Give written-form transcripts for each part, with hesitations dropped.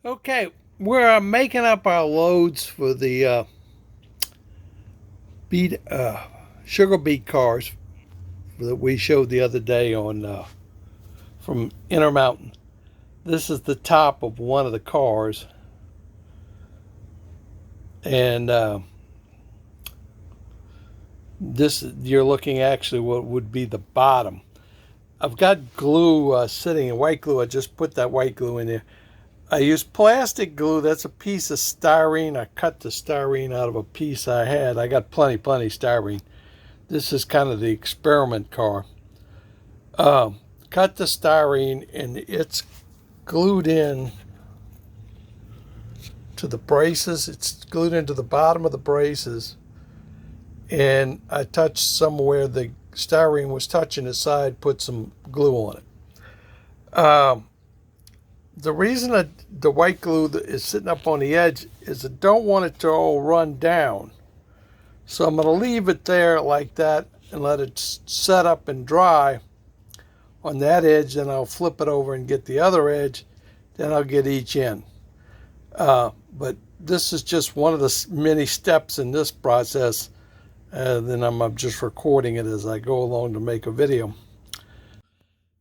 Okay, we're making up our loads for the beet sugar beet cars that we showed the other day on from Intermountain. This is the top of one of the cars, and this you're looking actually what would be the bottom. I've got glue sitting in white glue. I just put that white glue in there. I used plastic glue. That's a piece of styrene. I cut the styrene out of a piece I had. I got plenty styrene. This is kind of the experiment car. Cut the styrene and it's glued in to the braces. It's glued into the bottom of the braces. And I touched somewhere the styrene was touching the side, put some glue on it. The reason that the white glue that is sitting up on the edge is I don't want it to all run down. So I'm going to leave it there like that and let it set up and dry on that edge. Then I'll flip it over and get the other edge. Then I'll get each end. But this is just one of the many steps in this process. Then I'm just recording it as I go along to make a video.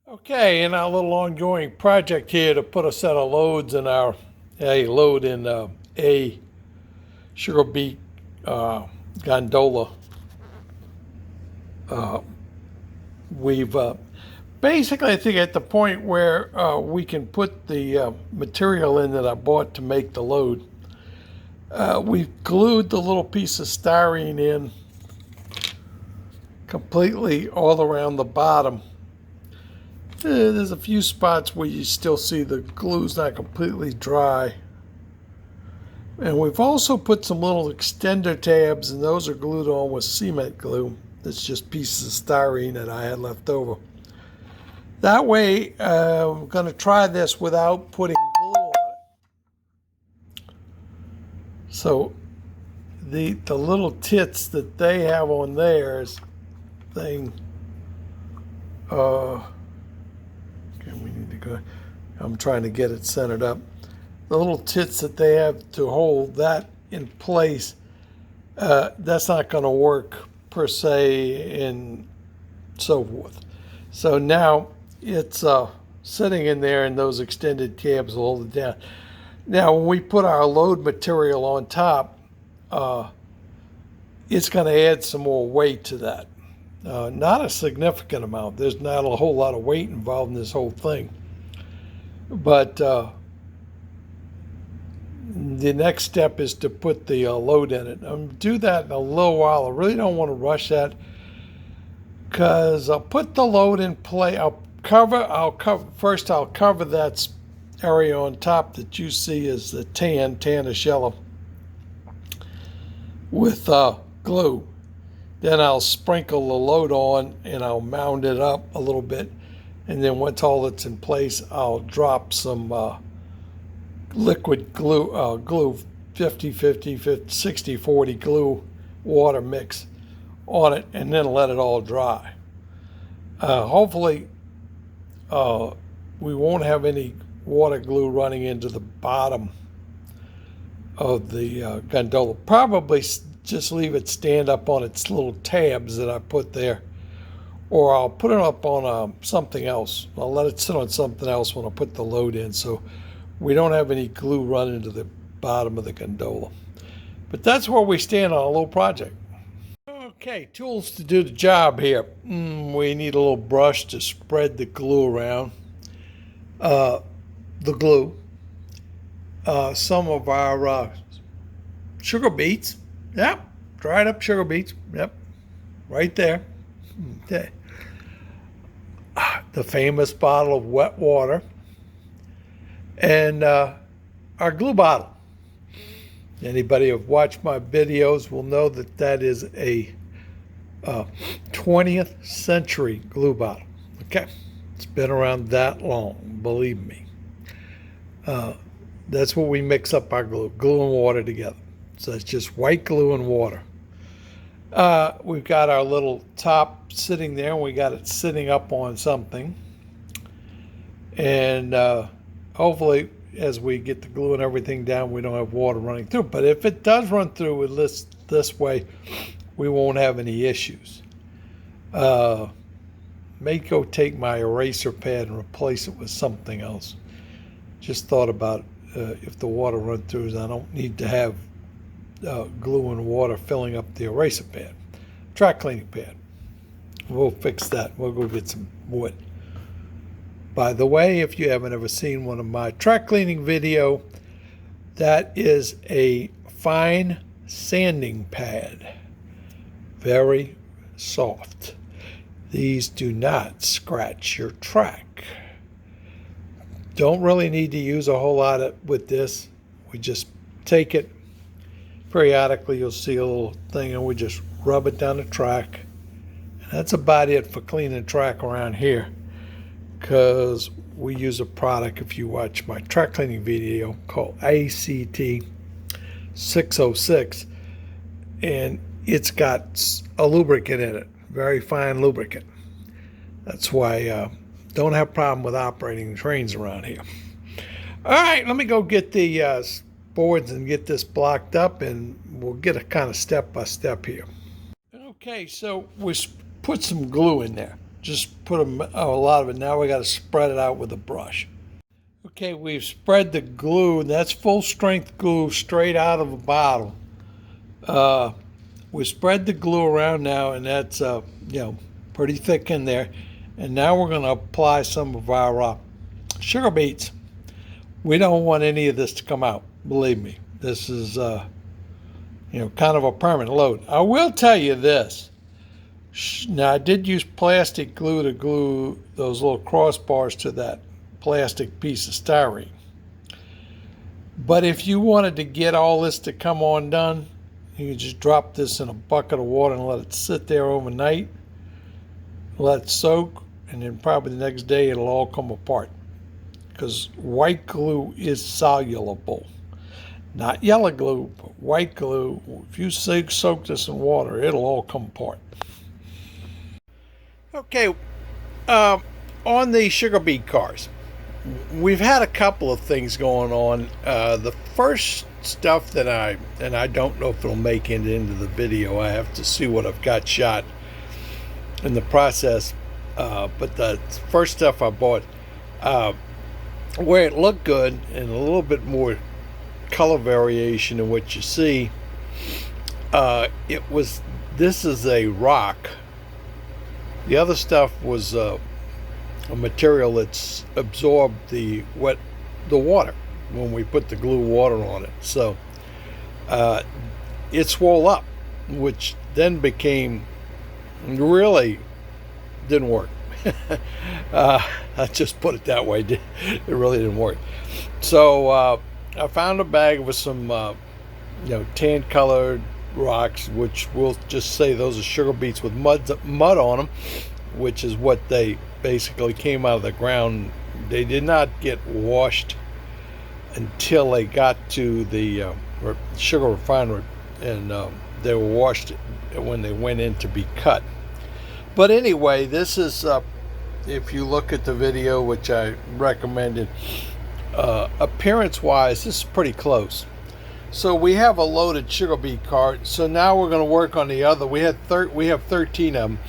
Okay, in our little ongoing project here to put a set of loads in a sugar beet gondola. We've basically, I think, at the point where we can put the material in that I bought to make the load. We've glued the little piece of styrene in completely all around the bottom. There's a few spots where you still see the glue's not completely dry. And we've also put some little extender tabs, and those are glued on with cement glue. That's just pieces of styrene that I had left over. That way, I'm going to try this without putting glue on it. So the little tits that they have on theirs thing, we need to go. I'm trying to get it centered up. The little tits that they have to hold that in place, that's not going to work per se and so forth. So now it's sitting in there and those extended tabs will hold it down. Now when we put our load material on top, it's going to add some more weight to that. Not a significant amount. There's not a whole lot of weight involved in this whole thing. But the next step is to put the load in it. I'll do that in a little while. I really don't want to rush that because I'll put the load in play. I'll cover that area on top that you see is the tan of yellow with glue. Then I'll sprinkle the load on and I'll mound it up a little bit. And then once all that's in place, I'll drop some liquid glue, 50-50, 60-40 glue water mix on it, and then let it all dry. Hopefully, we won't have any water glue running into the bottom of the gondola. Probably just leave it stand up on its little tabs that I put there, or I'll put it up on something else. I'll let it sit on something else when I put the load in, so we don't have any glue running into the bottom of the gondola. But that's where we stand on a little project. Okay, tools to do the job here. We need a little brush to spread the glue around. The glue. Some of our sugar beets. Yep, dried up sugar beets. Yep, right there. Okay. The famous bottle of wet water. And our glue bottle. Anybody who've watched my videos will know that that is a 20th century glue bottle. Okay, it's been around that long, believe me. That's what we mix up our glue and water together. So it's just white glue and water. We've got our little top sitting there, and we got it sitting up on something. And hopefully as we get the glue and everything down, we don't have water running through. But if it does run through this way, we won't have any issues. May go take my eraser pad and replace it with something else. Just thought about if the water runs through, I don't need to have glue and water filling up the eraser pad, track cleaning pad. We'll fix that. We'll go get some wood. By the way, if you haven't ever seen one of my track cleaning video, that is a fine sanding pad. Very soft. These do not scratch your track. Don't really need to use a whole lot with this. We just take it periodically. You'll see a little thing and we just rub it down the track. And that's about it for cleaning track around here, because we use a product, if you watch my track cleaning video, called ACT 606, and it's got a lubricant in it, very fine lubricant. That's why don't have a problem with operating trains around here. All right, let me go get the boards and get this blocked up, and we'll get a kind of step by step here. Okay, so we put some glue in there. Just put a lot of it. Now we got to spread it out with a brush. Okay, we've spread the glue. That's full strength glue straight out of a bottle. We spread the glue around now, and that's pretty thick in there. And now we're going to apply some of our sugar beets. We don't want any of this to come out. Believe me, this is kind of a permanent load. I will tell you this. Now, I did use plastic glue to glue those little crossbars to that plastic piece of styrene. But if you wanted to get all this to come undone, you could just drop this in a bucket of water and let it sit there overnight, let it soak, and then probably the next day it'll all come apart. Because white glue is soluble. Not yellow glue, but white glue. If you soak this in water, it'll all come apart. Okay, on the sugar beet cars, we've had a couple of things going on. The first stuff that I don't know if it'll make it into the video. I have to see what I've got shot in the process. But the first stuff I bought, where it looked good and a little bit more color variation in what you see, this is a rock. The other stuff was a material that's absorbed the water when we put the glue water on it. So it swelled up, which then really didn't work. I just put it that way. It really didn't work. So I found a bag with some tan colored rocks, which we'll just say those are sugar beets with mud on them, which is what they basically came out of the ground. They did not get washed until they got to the sugar refinery, and they were washed when they went in to be cut. But anyway, this is if you look at the video, which I recommended, appearance wise, this is pretty close. So we have a loaded sugar beet cart. So now we're going to work on the other. We have 13 of them,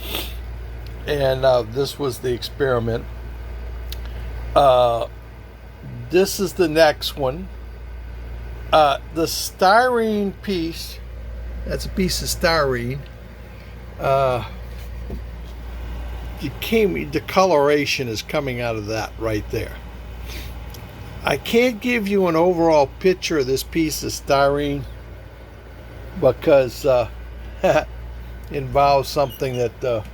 and this was the experiment. This is the next one. The styrene piece. That's a piece of styrene. The coloration is coming out of that right there. I can't give you an overall picture of this piece of styrene because it involves something that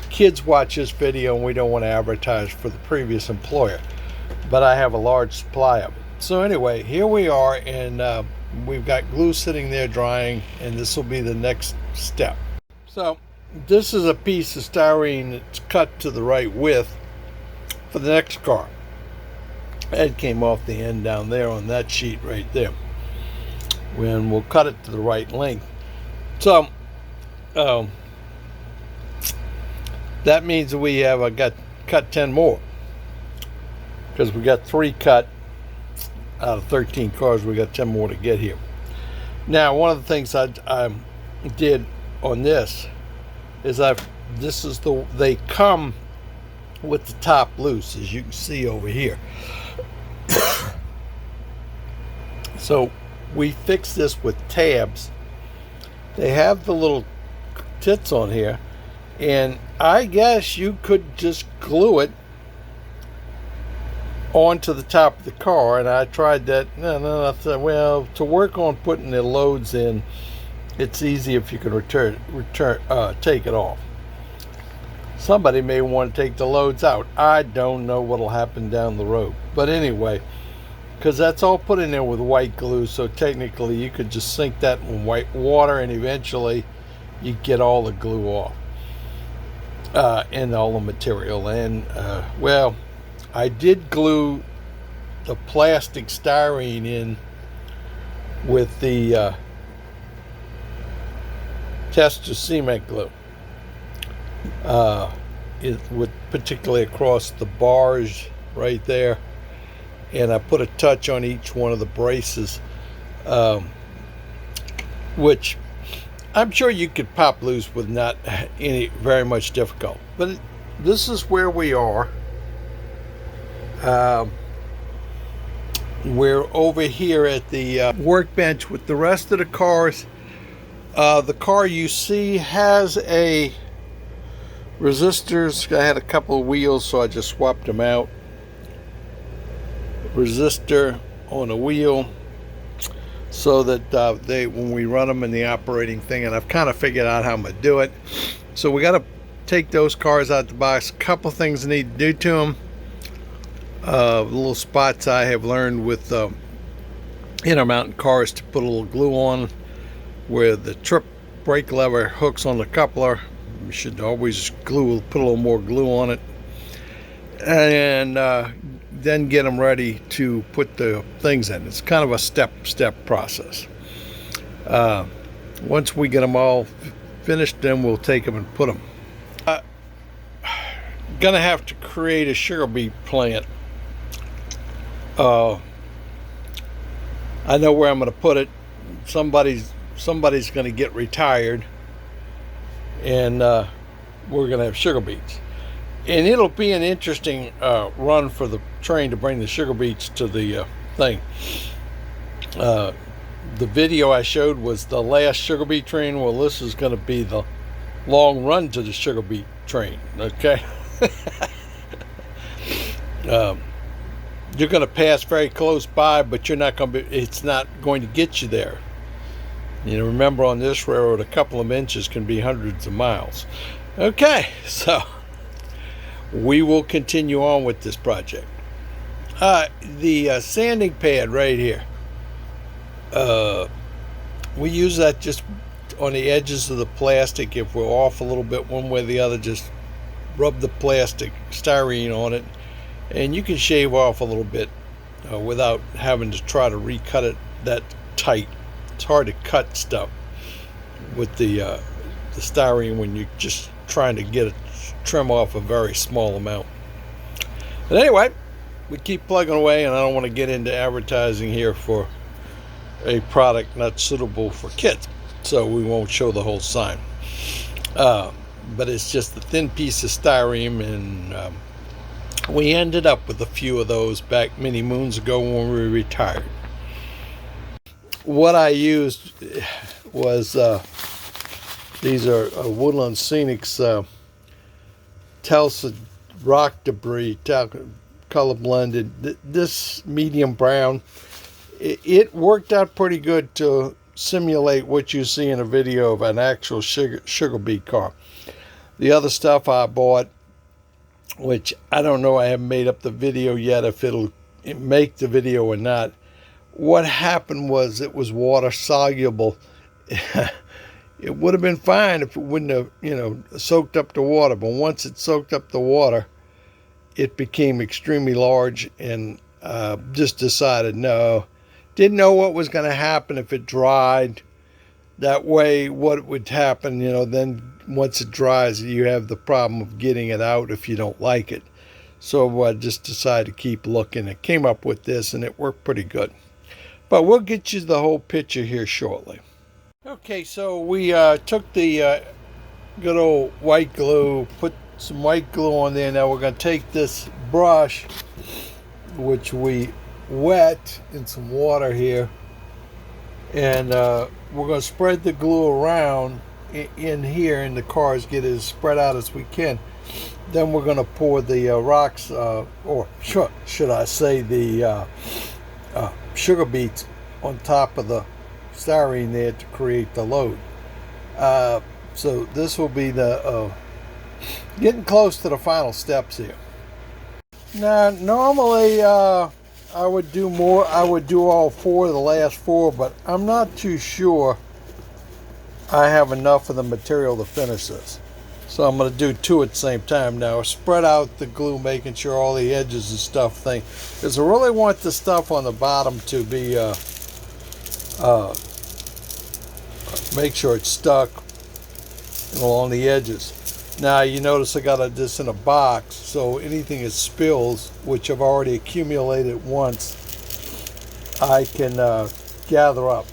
kids watch this video and we don't want to advertise for the previous employer. But I have a large supply of it. So anyway, here we are, and we've got glue sitting there drying, and this will be the next step. So this is a piece of styrene that's cut to the right width for the next car. It came off the end down there on that sheet right there. And we'll cut it to the right length. So that means we have got cut 10 more, because we got 3 cut out of 13 cars. We got 10 more to get here. Now, one of the things I did on this is they come with the top loose, as you can see over here. So we fixed this with tabs. They have the little tits on here, and I guess you could just glue it onto the top of the car. And I tried that. I said, well, to work on putting the loads in, it's easy if you can take it off. Somebody may want to take the loads out. I don't know what'll happen down the road, but anyway, because that's all put in there with white glue, so technically you could just sink that in white water and eventually you get all the glue off and all the material. And well, I did glue the plastic styrene in with the tester cement glue, particularly across the bars right there. And I put a touch on each one of the braces, which I'm sure you could pop loose with not any very much difficult. But this is where we are. We're over here at the workbench with the rest of the cars. The car you see has a resistors. I had a couple of wheels, so I just swapped them out. Resistor on a wheel, so that when we run them in the operating thing, and I've kind of figured out how I'm gonna do it. So we got to take those cars out the box. A couple things I need to do to them. Little spots I have learned with Intermountain cars to put a little glue on, where the trip brake lever hooks on the coupler. You should always put a little more glue on it, and then get them ready to put the things in. It's kind of a step process. Once we get them all finished, then we'll take them and put them. Gonna have to create a sugar beet plant. I know where I'm gonna put it. Somebody's gonna get retired, and we're gonna have sugar beets. And it'll be an interesting run for the train to bring the sugar beets to the thing. The video I showed was the last sugar beet train. Well, this is going to be the long run to the sugar beet train. Okay. You're going to pass very close by, but you're not going to be. It's not going to get you there. You know, remember, on this railroad, a couple of inches can be hundreds of miles. Okay, so we will continue on with this project. The sanding pad right here, we use that just on the edges of the plastic. If we're off a little bit one way or the other, just rub the plastic styrene on it, and you can shave off a little bit without having to try to recut it that tight. It's hard to cut stuff with the styrene when you're just trying to trim off a very small amount. But anyway, we keep plugging away, and I don't want to get into advertising here for a product not suitable for kids, so we won't show the whole sign. But it's just a thin piece of styrene, and we ended up with a few of those back many moons ago when we retired. What I used was these are Woodland Scenics Telsa rock debris, color blended. This medium brown, it worked out pretty good to simulate what you see in a video of an actual sugar beet car. The other stuff I bought, which I don't know, I haven't made up the video yet if it'll make the video or not. What happened was it was water soluble. It would have been fine if it wouldn't have, soaked up the water. But once it soaked up the water, it became extremely large, and just decided no. Didn't know what was going to happen if it dried. That way, what would happen, then once it dries, you have the problem of getting it out if you don't like it. So I just decided to keep looking and came up with this, and it worked pretty good. But we'll get you the whole picture here shortly. Okay, so we took the good old white glue, put some white glue on there. Now we're going to take this brush, which we wet in some water here, and we're going to spread the glue around in here in the cars, get it as spread out as we can. Then we're going to pour the rocks, or should I say the sugar beets on top of the styrene there to create the load. So this will be the getting close to the final steps here. Now normally I would do more. I would do all four of the last four, but I'm not too sure I have enough of the material to finish this. So I'm going to do two at the same time. Now spread out the glue, making sure all the edges and stuff thing, because I really want the stuff on the bottom to be make sure it's stuck along the edges. Now you notice I got this in a box, so anything that spills, which I've already accumulated once, I can gather up.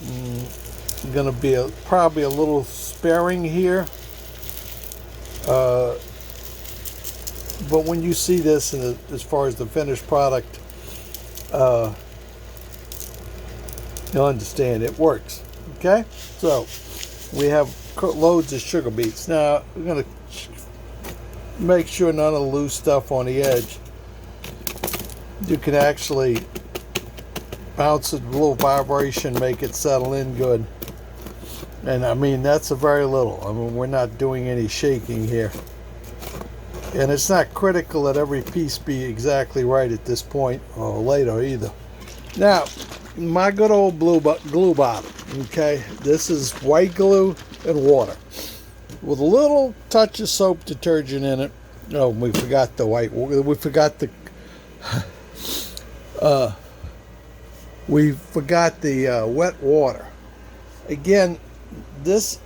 I'm going to be probably a little sparing here, but when you see this, as far as the finished product, you'll understand it works. Okay, so we have loads of sugar beets. Now we're going to make sure none of the loose stuff on the edge. You can actually bounce it, a little vibration, make it settle in good. And I mean, that's a very little. I mean, we're not doing any shaking here. And it's not critical that every piece be exactly right at this point or later either. Now, my good old glue bottle. Okay, this is white glue and water with a little touch of soap detergent in it. Oh, we forgot the white. We forgot the. We forgot the wet water. Again, this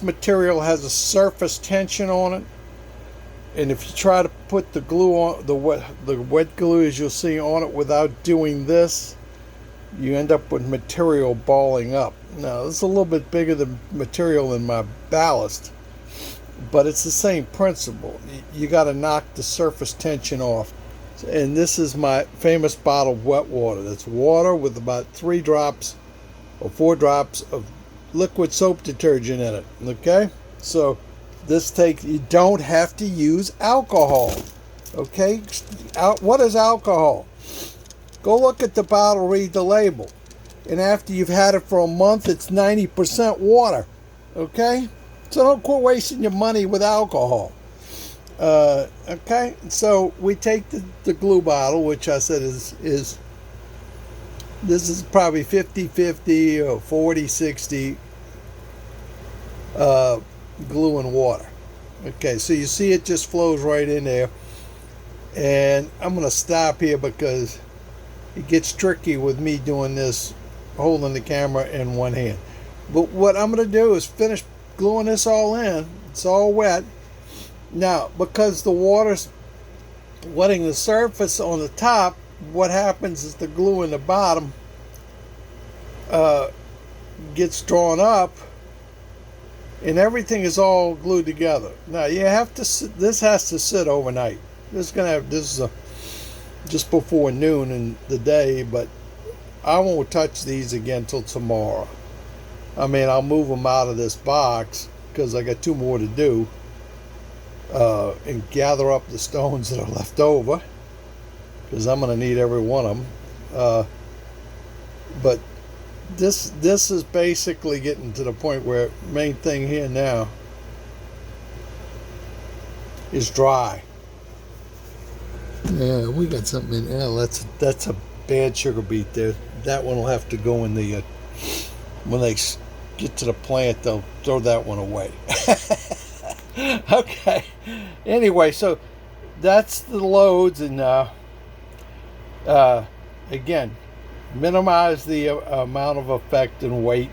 material has a surface tension on it, and if you try to put the glue on the wet glue, as you'll see, on it without doing this, you end up with material balling up. Now this is a little bit bigger than material than my ballast, but it's the same principle. You got to knock the surface tension off. And this is my famous bottle of wet water. That's water with about 3 drops or 4 drops of liquid soap detergent in it. Okay, so you don't have to use alcohol. Okay, what is alcohol? Go look at the bottle, read the label, and after you've had it for a month, it's 90% water. Okay, so don't quit wasting your money with alcohol. Okay, so we take the glue bottle, which I said is this is probably 50-50 or 40-60 glue and water. Okay, so you see it just flows right in there, and I'm going to stop here because it gets tricky with me doing this, holding the camera in one hand. But what I'm going to do is finish gluing this all in. It's all wet. Now, because the water's wetting the surface on the top, what happens is the glue in the bottom gets drawn up, and everything is all glued together. Now, you have to. This has to sit overnight. This is just before noon in the day, but I won't touch these again till tomorrow. I mean, I'll move them out of this box because I got 2 more to do. And gather up the stones that are left over, because I'm going to need every one of them. But this is basically getting to the point where main thing here now is dry. Yeah, we got something in there. That's a bad sugar beet there. That one will have to go in the when they get to the plant, they'll throw that one away. Okay, anyway, so that's the loads, and again, minimize the amount of effect and weight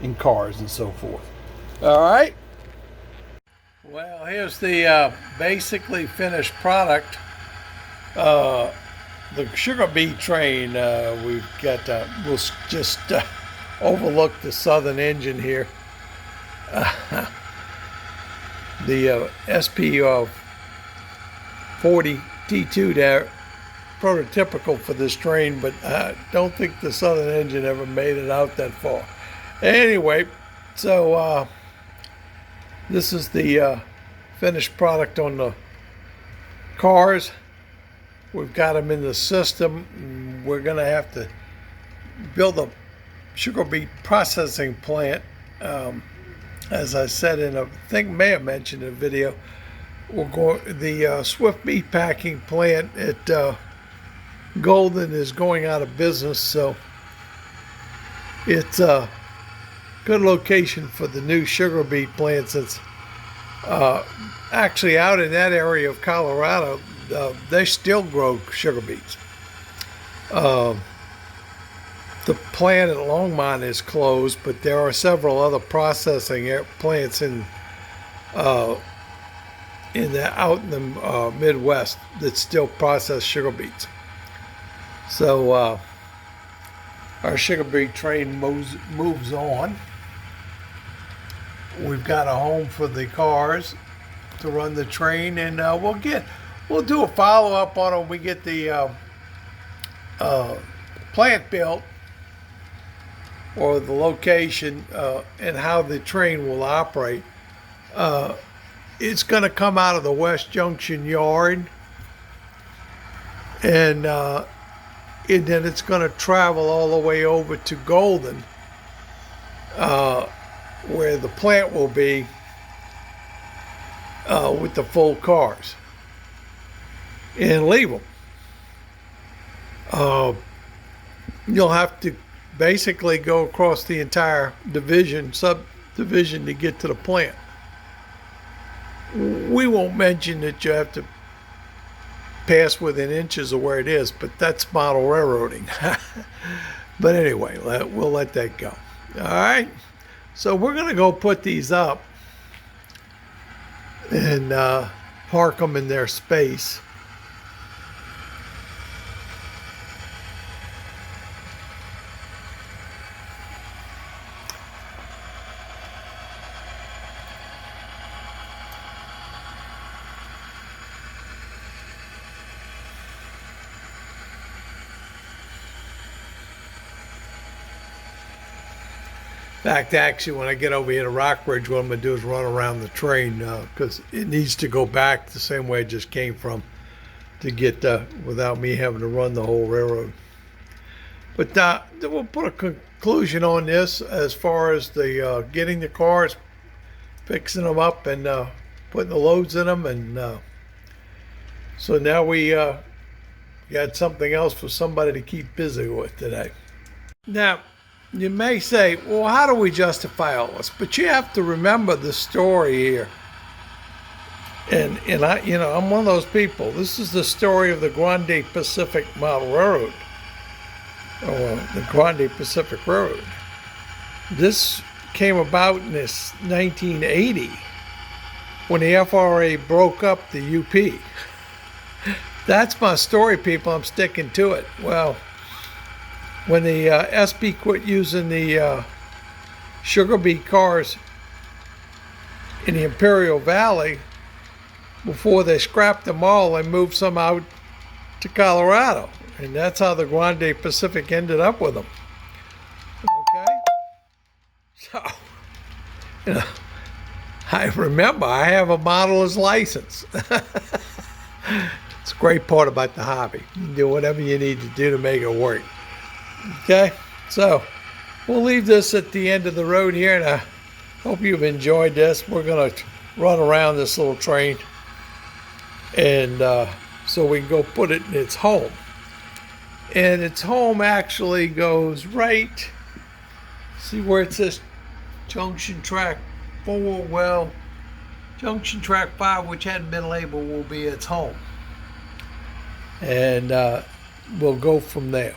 in cars and so forth. All right, Well, here's the basically finished product. The sugar beet train. We've got. We'll just overlook the southern engine here. The SP 40 T2 there, prototypical for this train, but I don't think the southern engine ever made it out that far. Anyway, so this is the finished product on the cars. We've got them in the system. We're going to have to build a sugar beet processing plant. As I said in I think may have mentioned in a video, the Swift meat packing plant at Golden is going out of business, so it's a good location for the new sugar beet plant, since actually out in that area of Colorado, they still grow sugar beets. The plant at Longmont is closed, but there are several other processing plants out in the Midwest that still process sugar beets. So our sugar beet train moves on. We've got a home for the cars to run the train, and we'll do a follow-up on it when we get the plant built, or the location, and how the train will operate. It's going to come out of the West Junction yard, and then it's going to travel all the way over to Golden, where the plant will be, with the full cars, and leave them. You'll have to basically go across the entire subdivision to get to the plant. We won't mention that you have to pass within inches of where it is, but that's model railroading. But anyway, we'll let that go. All right, so we're going to go put these up and park them in their space. In fact, actually, when I get over here to Rockbridge, what I'm going to do is run around the train, because it needs to go back the same way it just came from, to get without me having to run the whole railroad. But we'll put a conclusion on this as far as the getting the cars, fixing them up, and putting the loads in them. And so now we got something else for somebody to keep busy with today. Now, you may say, well, how do we justify all this? But you have to remember the story here. And I'm one of those people. This is the story of the Grande Pacific Model Railroad, or the Grande Pacific Railroad. This came about in this 1980 when the FRA broke up the UP. That's my story, people. I'm sticking to it. Well, when the SP quit using the sugar beet cars in the Imperial Valley, before they scrapped them all, they moved some out to Colorado. And that's how the Grande Pacific ended up with them. Okay? So, I remember I have a modeler's license. It's a great part about the hobby. You can do whatever you need to do to make it work. Okay, so we'll leave this at the end of the road here, and I hope you've enjoyed this. We're going to run around this little train, and so we can go put it in its home. And its home actually goes right, see where it says Junction Track 4, well, Junction Track 5, which hadn't been labeled, will be its home. And we'll go from there.